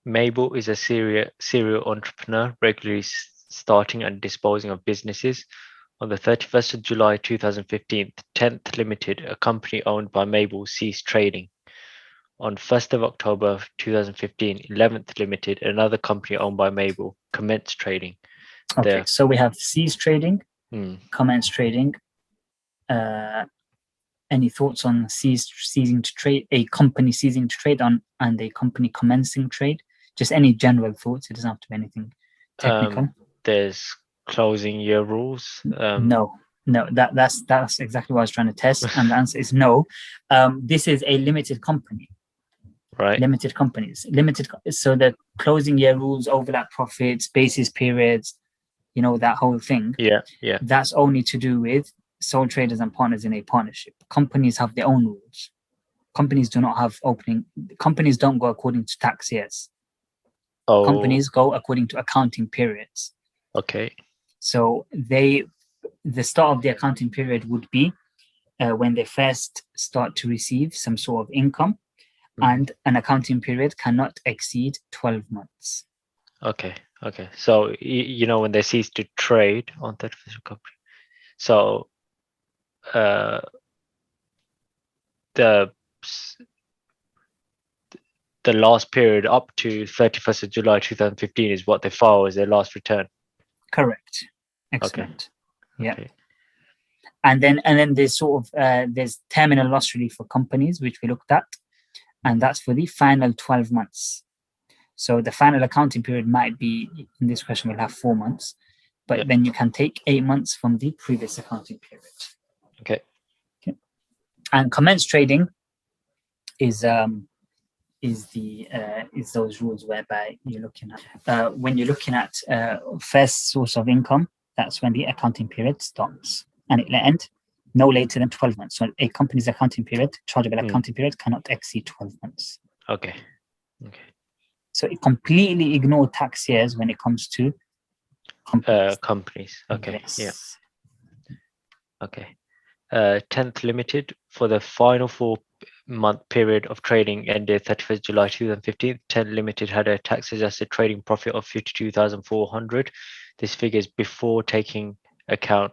Mable is a serial entrepreneur, regularly starting and disposing of businesses. On the 31st of July 2015, 10th Limited, a company owned by Mable, ceased trading. On 1st of October 2015, 11th Limited, another company owned by Mable, commenced trading. Okay, so we have cease trading, commence trading. Any thoughts on ceasing to trade, a company ceasing to trade on, and a company commencing trade? Just any general thoughts. It doesn't have to be anything technical. There's closing year rules. No, that's exactly what I was trying to test, and the answer is no. This is a limited company. Right. Limited companies. So the closing year rules, overlap profits, basis periods, that whole thing. Yeah. That's only to do with sole traders and partners in a partnership. Companies have their own rules. Companies do not have opening. Companies don't go according to tax years. Oh. Companies go according to accounting periods. Okay. So the start of the accounting period would be when they first start to receive some sort of income, and an accounting period cannot exceed 12 months. Okay. So when they cease to trade on 31st of company. So the last period up to 31st of July 2015 is what they file as their last return. Correct. Excellent. Okay. Yeah. Okay. And then there's sort of there's terminal loss relief for companies, which we looked at, and that's for the final 12 months. So the final accounting period might be, in this question, we'll have 4 months, but then you can take 8 months from the previous accounting period. Okay. And commence trading is those rules whereby you're looking at when you're looking at first source of income. That's when the accounting period starts, and it will end no later than 12 months. So a company's accounting period, chargeable accounting period, cannot exceed 12 months. Okay. So it completely ignores tax years when it comes to companies. Okay. Yes. Yeah. Okay. 10th Limited, for the final 4-month period of trading ended 31st July 2015, 10th Limited had a tax-adjusted trading profit of 52,400. This figure is before taking account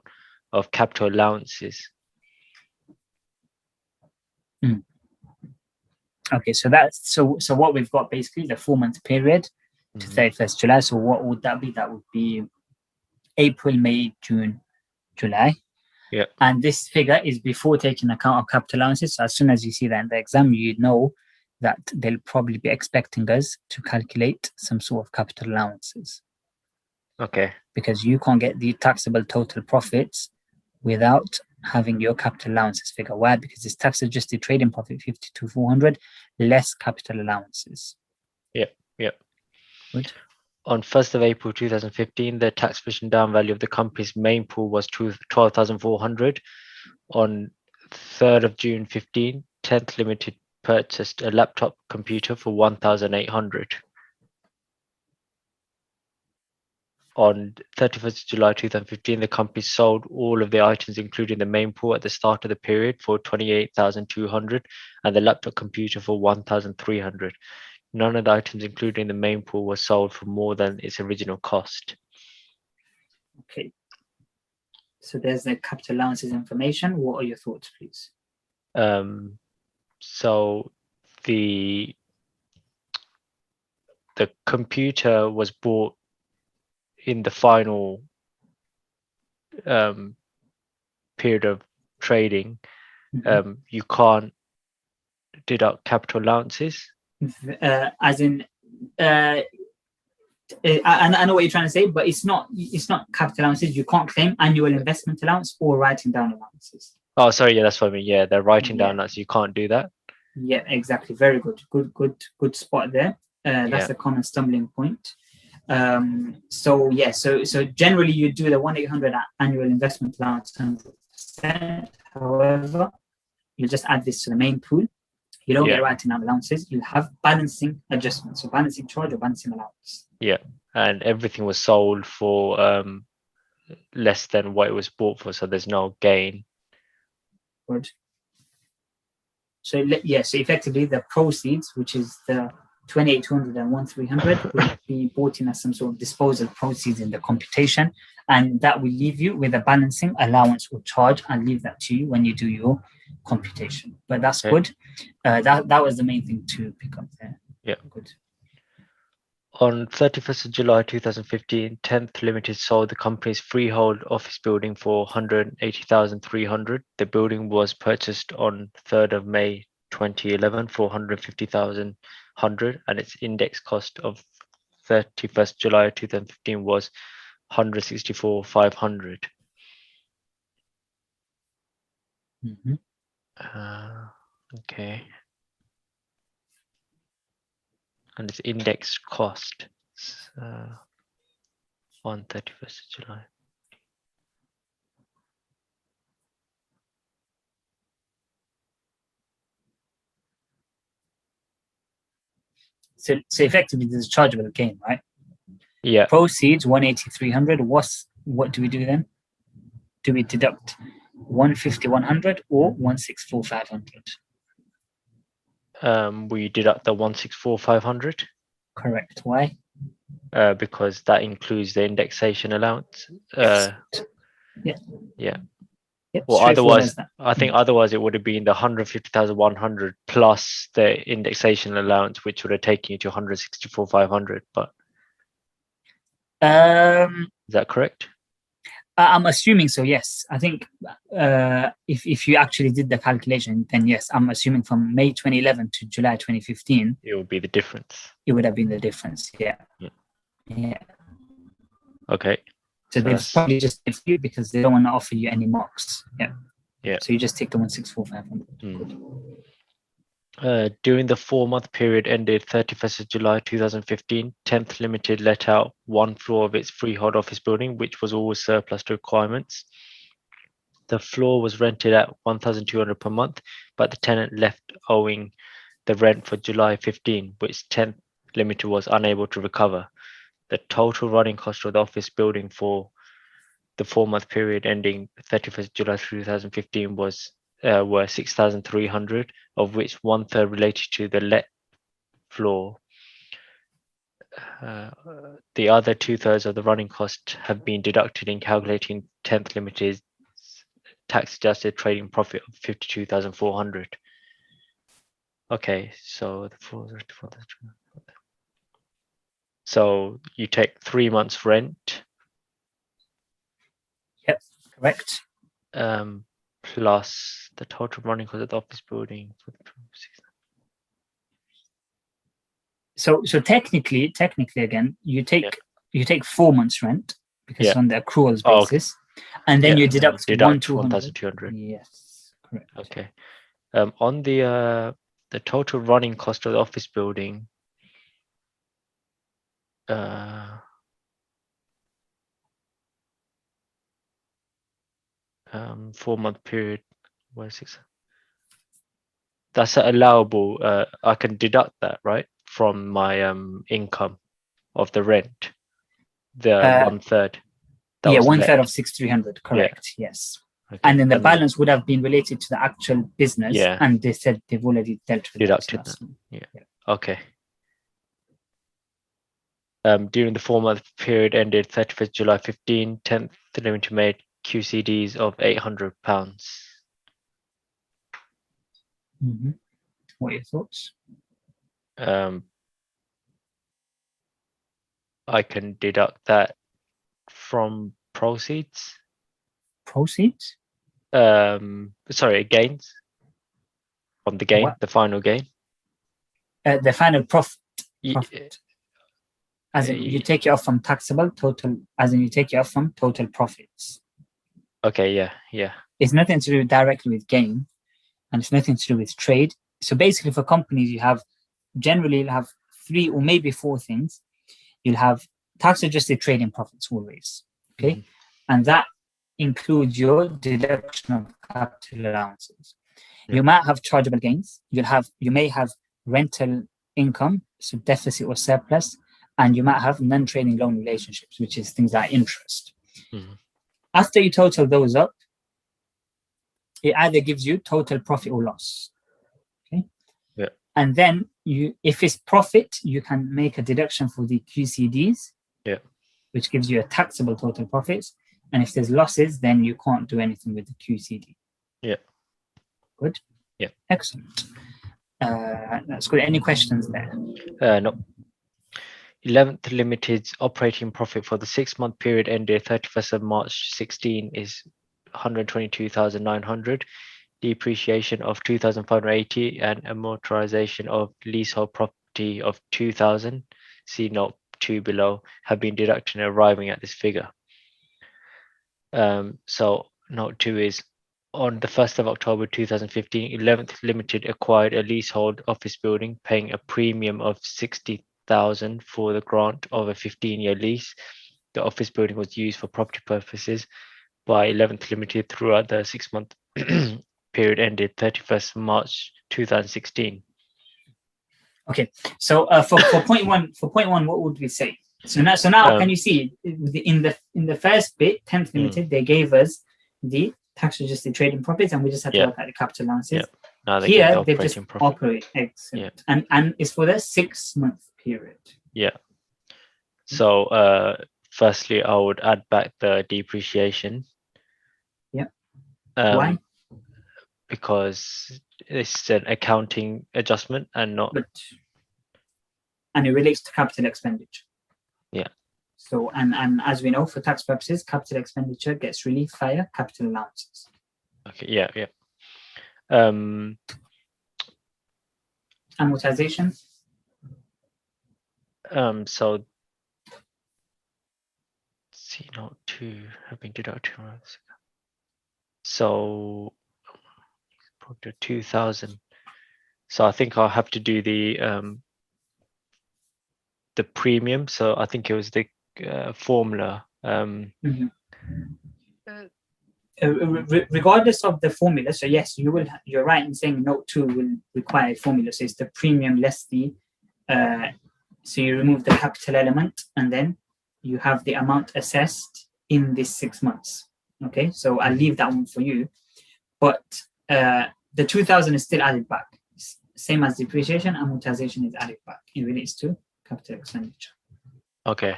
of capital allowances. Okay, so what we've got basically the 4-month period to 31st July. So what would that be? That would be April, May, June, July. Yeah. And this figure is before taking account of capital allowances. So as soon as you see that in the exam, you know that they'll probably be expecting us to calculate some sort of capital allowances. Okay. Because you can't get the taxable total profits without having your capital allowances figure. Why? Because it's tax adjusted trading profit 52,400 less capital allowances. Yeah. Good. On 1st of April 2015, the tax efficient down value of the company's main pool was 12,400. On 3rd of June 15, 10th Limited purchased a laptop computer for 1,800. On 31st July 2015, the company sold all of the items, including the main pool, at the start of the period for 28,200 and the laptop computer for 1,300. None of the items included in the main pool were sold for more than its original cost. Okay. So there's the capital allowances information. What are your thoughts, please? So the computer was bought in the final period of trading. You can't deduct capital allowances. As in, I know what you're trying to say, but it's not capital allowances. You can't claim annual investment allowance or writing down allowances. Oh, sorry. Yeah, that's what I mean. Yeah, they're writing down that, so you can't do that. Yeah, exactly. Very good. Good spot there. That's a common stumbling point. So generally you do the 1,800 annual investment allowance 100%. However, you just add this to the main pool. You don't get writing down allowances. You have balancing adjustments, so balancing charge or balancing allowance. Yeah, and everything was sold for less than what it was bought for, so there's no gain. Good. So effectively the proceeds, which is the 2800 and 1300 will be bought in as some sort of disposal proceeds in the computation, and that will leave you with a balancing allowance or charge. I'll leave that to you when you do your computation. But that's good. That was the main thing to pick up there. Yeah. Good. On 31st of July 2015, 10th Limited sold the company's freehold office building for 180,300. The building was purchased on 3rd of May 2011 for 150,100, and its index cost of 31st July 2015 was 164,500. Okay. And its index cost on 31st of July. So effectively, there's a chargeable gain, right? Yeah. Proceeds 180,300. What do we do then? Do we deduct 150,100 or 164,500? We deduct the 164,500. Correct. Why? Because that includes the indexation allowance. Yeah. Yeah. Yep, well, otherwise, that. I think otherwise it would have been the 150,100 plus the indexation allowance, which would have taken you to 164,500. But is that correct? I'm assuming so. Yes, I think if you actually did the calculation, then yes, I'm assuming from May 2011 to July 2015, it would be the difference. It would have been the difference. Yeah. Okay. So they've probably just given you because they don't want to offer you any marks. Yeah. So you just take the 164,500. During the 4-month period ended 31st of July 2015, 10th Limited let out one floor of its freehold office building, which was always surplus to requirements. The floor was rented at 1,200 per month, but the tenant left owing the rent for July 15, which 10th Limited was unable to recover. The total running cost of the office building for the 4-month period ending 31st July 2015 were 6,300, of which 1/3 related to the let floor. The other 2/3 of the running cost have been deducted in calculating 10th Limited's tax-adjusted trading profit of 52,400. Okay, so the floor. So you take 3 months rent. Yep, correct. Plus the total running cost of the office building. So technically again, you take 4 months rent because it's on the accruals basis, and then you deduct 1,200. Yes, correct. Okay. On the total running cost of the office building, 4-month period, that's allowable. I can deduct that, right, from my income of the rent, the 1/3. 1/3 of 6,300. Correct. Yeah. Yes. Okay. And then the balance would have been related to the actual business, and they said they've already dealt with deducted that. Yeah. Okay. During the 4-month period ended 31st July 15, 10th Limited made QCDs of £800. What are your thoughts? I can deduct that from proceeds. Proceeds? Sorry, gains. From the gain, the final gain. The final profit. As in, you take it off from taxable total. As in, you take it off from total profits. Okay. Yeah. It's nothing to do directly with gain, and it's nothing to do with trade. So basically, for companies, you'll have 3 or maybe 4 things. You'll have tax-adjusted trading profits always, okay, and that includes your deduction of capital allowances. You might have chargeable gains. You may have rental income, so deficit or surplus, and you might have non-trading loan relationships, which is things like interest. After you total those up, it either gives you total profit or loss. Okay. Yeah. And then if it's profit, you can make a deduction for the QCDs, which gives you a taxable total profits. And if there's losses, then you can't do anything with the QCD. Yeah. Good. Yeah. Excellent. That's good. Any questions there? No. 11th Limited's operating profit for the 6-month period ended 31st of March 16 is 122,900. Depreciation of 2,580 and amortization of leasehold property of 2,000. See note 2 below, have been deducted, arriving at this figure. So note 2 is on the 1st of October 2015, 11th Limited acquired a leasehold office building, paying a premium of 60,000 for the grant of a 15-year lease. The office building was used for property purposes by 11th Limited throughout the 6-month period ended 31st March 2016. Okay, so for point one, what would we say? So now, can you see in the first bit, 10th Limited, they gave us the tax-adjusted trading profits, and we just had to work out the capital allowances. Now here they've just operate. Excellent. And it's for the 6-month period. Yeah. So firstly, I would add back the depreciation. Yeah. Why? Because it's an accounting adjustment and not. And it relates to capital expenditure. Yeah. So and as we know, for tax purposes, capital expenditure gets relief via capital allowances. Okay. Yeah. Amortization. So C note 2 have been deducted. So probably 2,000. So I think I'll have to do the premium. So I think it was the formula. Regardless of the formula, so yes, you're right in saying note 2 will require a formula. So it's the premium less the so you remove the capital element, and then you have the amount assessed in this 6 months. Okay, so I'll leave that one for you, but the 2,000 is still added back, same as depreciation. Amortization is added back. It relates to capital expenditure. Okay,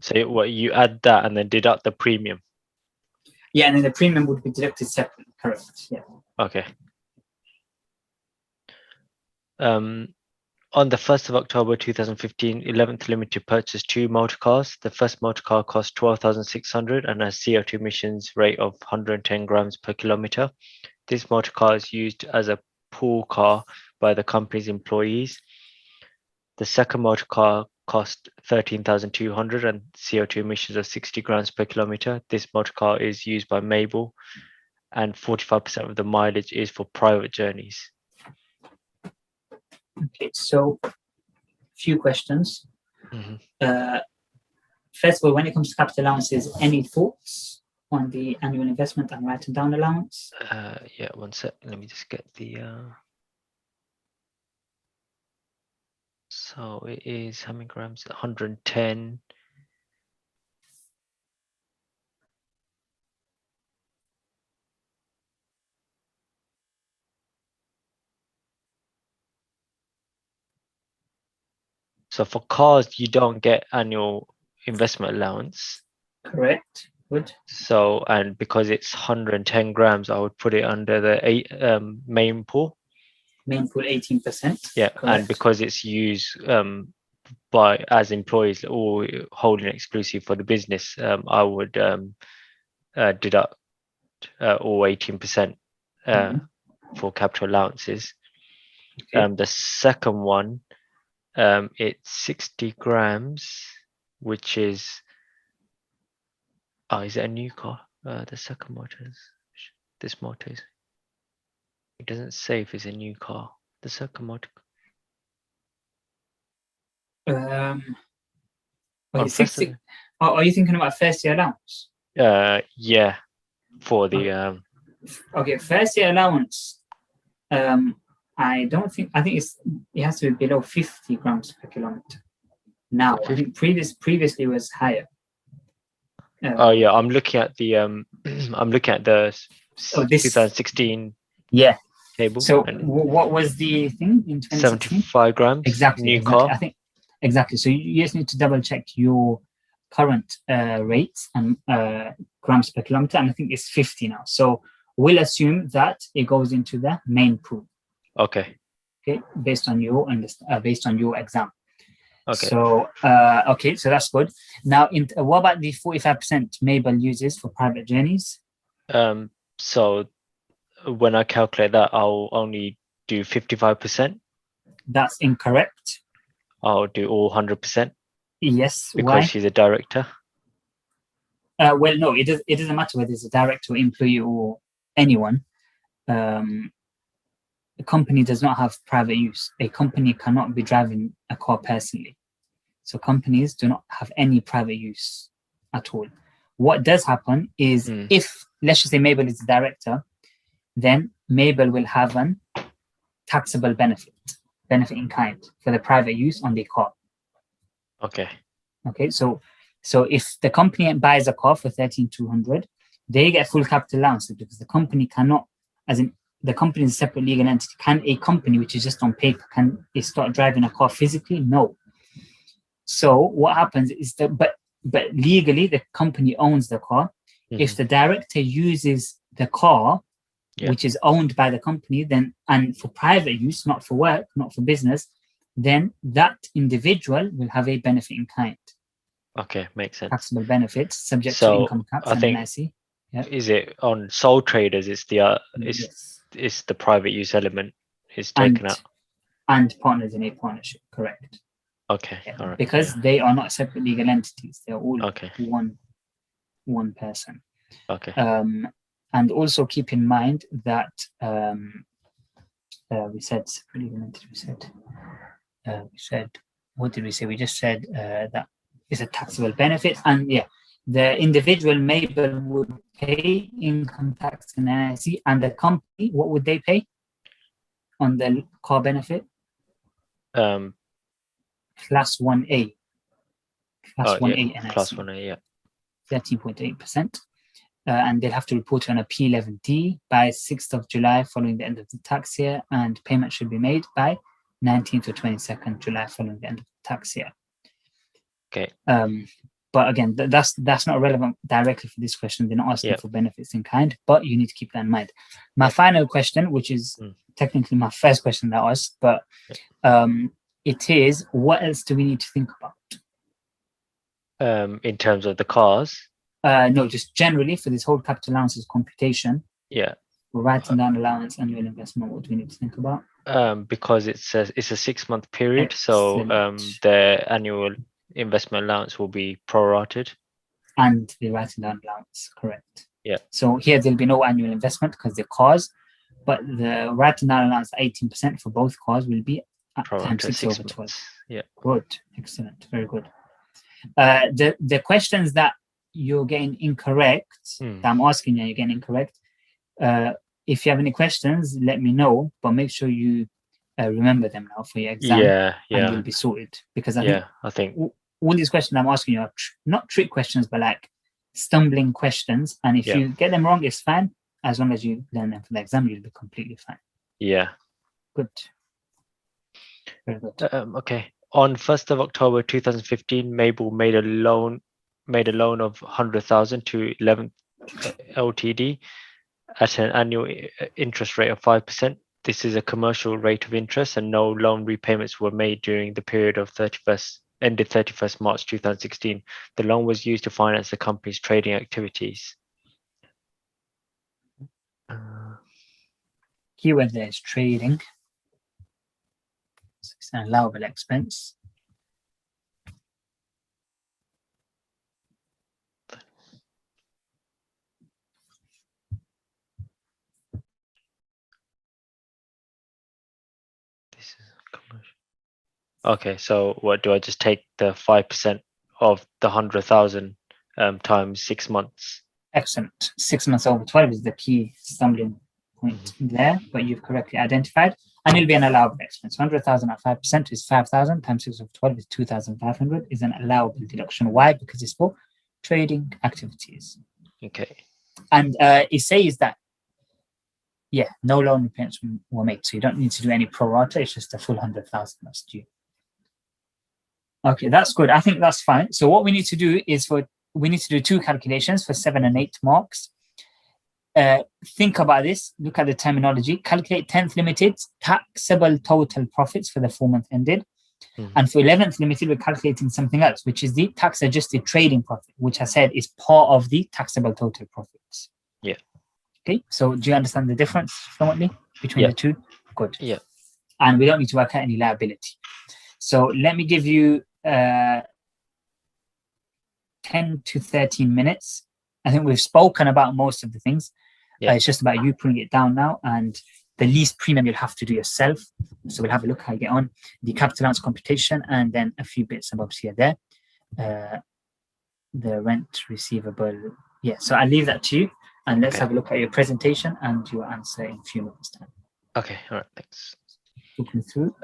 so what you add that and then deduct the premium. Yeah, and then the premium would be deducted separately. Correct. Yeah. Okay. On the 1st of October 2015, 11th Limited purchased 2 motor cars. The first motor car cost 12,600 and has CO2 emissions rate of 110 grams per kilometer. This motor car is used as a pool car by the company's employees. The second motor car cost 13,200 and CO2 emissions of 60 grams per kilometer. This motor car is used by Mable, and 45% of the mileage is for private journeys. Okay, so a few questions. First of all, when it comes to capital allowances, any thoughts on the annual investment and write down allowance? Yeah, one sec. Let me just get the. So it is how many grams? 110. So for cars, you don't get annual investment allowance. Correct. Good. So, and because it's 110 grams, I would put it under the main pool. Main pool 18%. Yeah, correct. And because it's used as employees or holding exclusive for the business, I would deduct all 18% for capital allowances. Okay. The second one, it's 60 grams, which is is it a new car? The second motor is this motor is. It doesn't say if it's a new car. The second motor. Are you thinking about first year allowance? Yeah, for the Okay, first year allowance. I think it has to be below 50 grams per kilometer. Now, I think previously was higher. Yeah, I'm looking at the I'm looking at the 2016. Yeah. table. So And what was the thing in 2016? 75 grams. Exactly. New Exactly. car. I think exactly. So you just need to double check your current rates and grams per kilometer, and I think it's 50 now. So we'll assume that it goes into the main pool. Okay. Okay, based on your exam. Okay. So okay, so that's good. Now, what about the 45% Mable uses for private journeys? So when I calculate that, I'll only do 55%. That's incorrect. I'll do all 100% Yes. because Why? she's a director. Well, no, it doesn't matter whether it's a director, employee, or anyone. A company does not have private use. A company cannot be driving a car personally. So companies do not have any private use at all. What does happen is if, let's just say Mable is the director, then Mable will have an taxable benefit in kind for the private use on the car. Okay. Okay, so if the company buys a car for 13,200, they get full capital allowance because the company cannot, as in the company is a separate legal entity. Can a company which is just on paper, can it start driving a car physically? No. So what happens is that, but legally the company owns the car. If the director uses the car, which is owned by the company, then, and for private use, not for work, not for business, then that individual will have a benefit in kind. Okay, makes sense. Taxable benefits subject to income tax and NIC. Is it on sole traders? It's the Yes. it's the private use element is taken out. And partners in a partnership, correct. Okay, all right. Because they are not separate legal entities. They're all one person. Okay. And also keep in mind that we said separate legal entity. We said what did we say? We just said that it's a taxable benefit, and the individual Mable would pay income tax and NIC, and the company, what would they pay on the car benefit? Class 1A. Class 1A NIC. Class 1A, yeah. 13.8%. And they'll have to report on a P11D by 6th of July following the end of the tax year, and payment should be made by 19th or 22nd July following the end of the tax year. Okay. But again, that's not relevant directly for this question. They're not asking for benefits in kind, but you need to keep that in mind. My final question, which is technically my first question that I asked, but it is, what else do we need to think about? In terms of the cars? No, just generally for this whole capital allowances computation. Yeah. We're writing down allowance, annual investment. What do we need to think about? Because it's a 6-month period, so the annual investment allowance will be prorated. And the writing down allowance, correct. Yeah. So here there'll be no annual investment because they're cars, but the writing down allowance 18% for both cars will be times 6 over 12. Yeah. Good. Excellent. Very good. The questions that you're getting incorrect, that I'm asking you're getting incorrect. If you have any questions, let me know, but make sure you remember them now for your exam. Yeah. And you'll be sorted, because I think all these questions I'm asking you are not trick questions, but like stumbling questions. And if you get them wrong, it's fine. As long as you learn them for the exam, you'll be completely fine. Yeah. Good. Very good. Okay. On 1st of October 2015, Mable made a loan of 100,000 to 11 Ltd at an annual interest rate of 5%. This is a commercial rate of interest, and no loan repayments were made during the period of ended 31st March 2016. The loan was used to finance the company's trading activities. Keyword there is trading. It's an allowable expense. This is commercial. Okay, so what do I just take the 5% of the 100,000 times 6 months? Excellent. 6 months over 12 is the key stumbling point there, but you've correctly identified. And it'll be an allowable expense. 100,000 at 5% is 5,000 times 6 over 12 is 2,500 is an allowable deduction. Why? Because it's for trading activities. Okay. And it says that Yeah, no loan repayments were made, so you don't need to do any pro rata. It's just the full 100,000 that's due. Okay, that's good. I think that's fine. So what we need to do is we need to do 2 calculations for 7 and 8 marks. Think about this. Look at the terminology. Calculate 10th limited taxable total profits for the 4-month ended. And for 11th limited, we're calculating something else, which is the tax adjusted trading profit, which I said is part of the taxable total profits. Yeah. Okay. So do you understand the difference fluently between the two? Good. Yeah. And we don't need to work out any liability. So let me give you 10 to 13 minutes. I think we've spoken about most of the things. Yeah. It's just about you putting it down now, and the lease premium you'll have to do yourself. So we'll have a look how you get on. The capital allowance computation, and then a few bits and bobs here there. The rent receivable. Yeah, so I'll leave that to you, and let's have a look at your presentation and your answer in a few minutes time. Okay, all right, thanks. Looking through.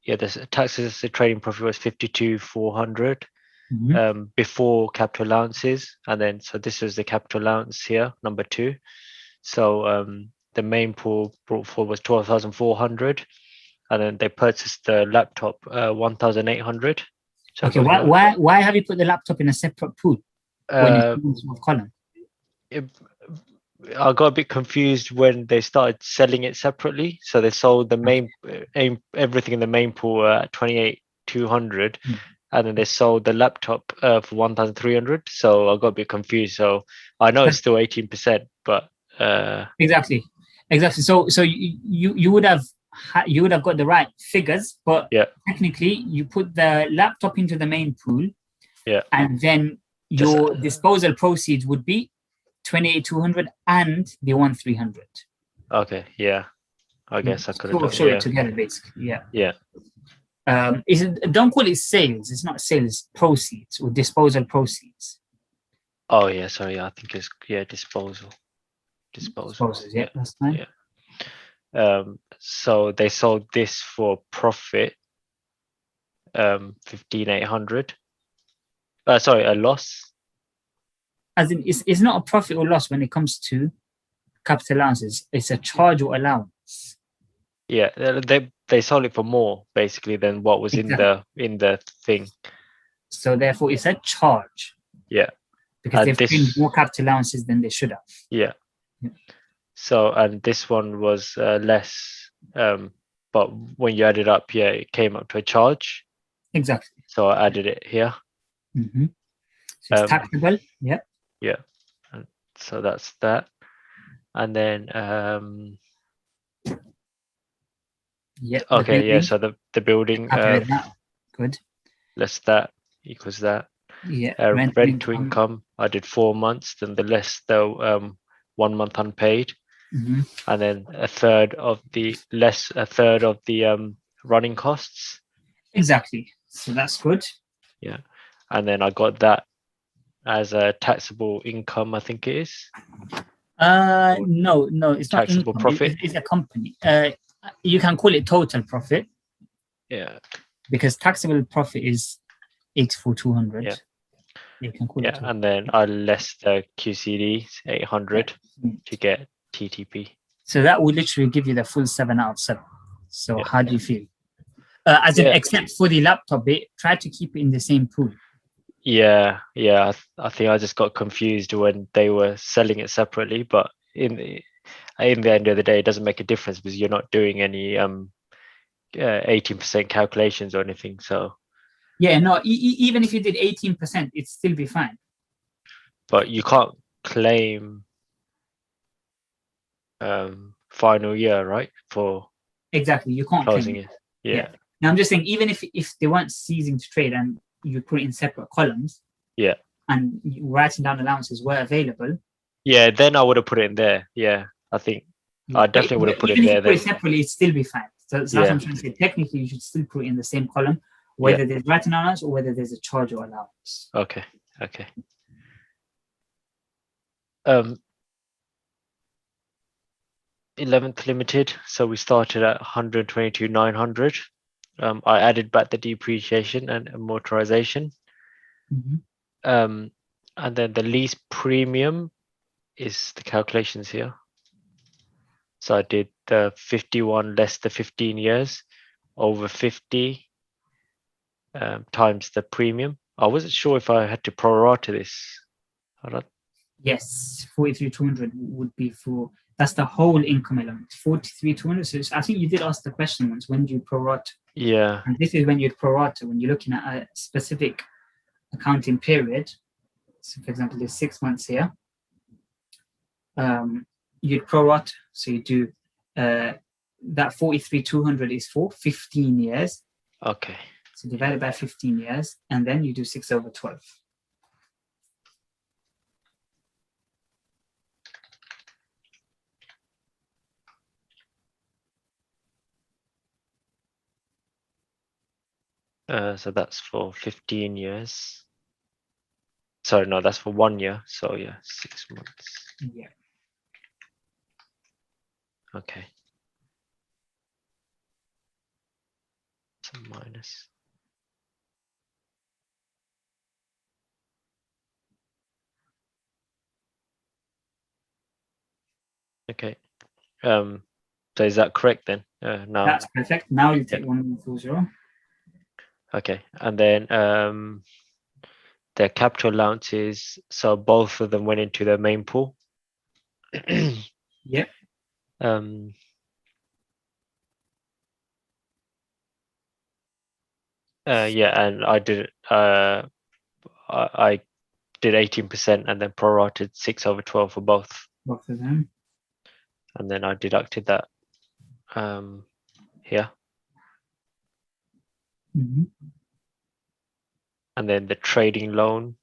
Yeah, the taxes, the trading profit was 52,400 before capital allowances, and then so this is the capital allowance here, number 2. So the main pool brought forward was 12,400, and then they purchased the laptop 1,800. So okay, why have you put the laptop in a separate pool when it's in a column? I got a bit confused when they started selling it separately. So they sold the main everything in the main pool at 28,200, and then they sold the laptop for 1,300. So I got a bit confused. So I know it's still 18%, but exactly. So you would have got the right figures, but technically you put the laptop into the main pool, and then your disposal proceeds would be 28,200 and the 1,300. Okay, yeah. I guess I could have show it together, basically. Yeah. Don't call it sales. It's not sales, proceeds or disposal proceeds. Oh yeah, sorry. I think it's disposal. Disposals, yeah, that's fine. Yeah. So they sold this for profit, 15,800. Sorry, a loss. As in, it's not a profit or loss when it comes to capital allowances. It's a charge or allowance. Yeah, they sold it for more basically than what was in the thing. So therefore, it's a charge. Yeah, because they've paid more capital allowances than they should have. Yeah. So and this one was less, but when you add it up, it came up to a charge. Exactly. So I added it here. So it's taxable. Yeah. Yeah. And so that's that. And then okay, yeah, so the building good. Less that equals that. Yeah. Rent to income, I did 4 months, then the less the 1 month unpaid. And then a third of the running costs. Exactly. So that's good. Yeah. And then I got that as a taxable income, I think it is. No, it's not taxable income. Profit. It's a company. You can call it total profit. Yeah. Because taxable profit is 84,200. Yeah. You can call it. And then I less the QCD 800 to get TTP. So that will literally give you the full 7 out of 7. So how do you feel? As in, except for the laptop bit, try to keep it in the same pool. Yeah. I think I just got confused when they were selling it separately, but in the end of the day, it doesn't make a difference because you're not doing any 18% calculations or anything. So yeah, no, even if you did 18%, it'd still be fine. But you can't claim final year, right? For exactly, you can't closing claim it. Yeah. Now I'm just saying, even if they weren't ceasing to trade and you put it in separate columns, and writing down allowances were available, then I would have put it in there. Yeah, I think I definitely would have put it there. Even if you put it separately, it'd still be fine. So that's what I'm trying to say. Technically, you should still put it in the same column, whether there's writing allowance or whether there's a charge or allowance. Okay. 11th limited, so we started at 122,900. I added back the depreciation and amortization. And then the lease premium is the calculations here. So I did the 51 less the 15 years over 50 times the premium. I wasn't sure if I had to prorata this. I don't, Yes, 43,200 would be for, that's the whole income element. 43,200. So I think you did ask the question once, when do you prorata? yeah. And this is when you'd prorata, when you're looking at a specific accounting period. So for example, there's 6 months here. You'd prorata, so you do that 43,200 is for 15 years. Okay. So divide it by 15 years, and then you do 6/12. So that's for 15 years. Sorry, no, that's for 1 year. So yeah, 6 months. Yeah. Okay. So minus. Okay. So is that correct then? Now. That's perfect. Now you take 140. Okay. And then their capital allowances. So both of them went into the main pool. Yep. Yeah, and I did. I did 18% and then prorated 6/12 for both, Both of them. and then I deducted that here, and then the trading loan,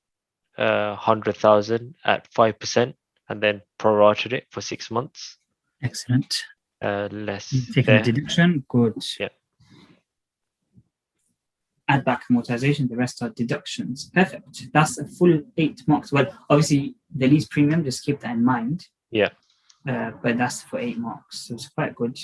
100,000 at 5%, and then prorated it for 6 months. Excellent. Less Taking there. the deduction. Good. Yeah. Add back amortization. The rest are deductions. Perfect. That's a full 8 marks. Well, obviously the lease premium. Just keep that in mind. Yeah. But that's for 8 marks. So it's quite good.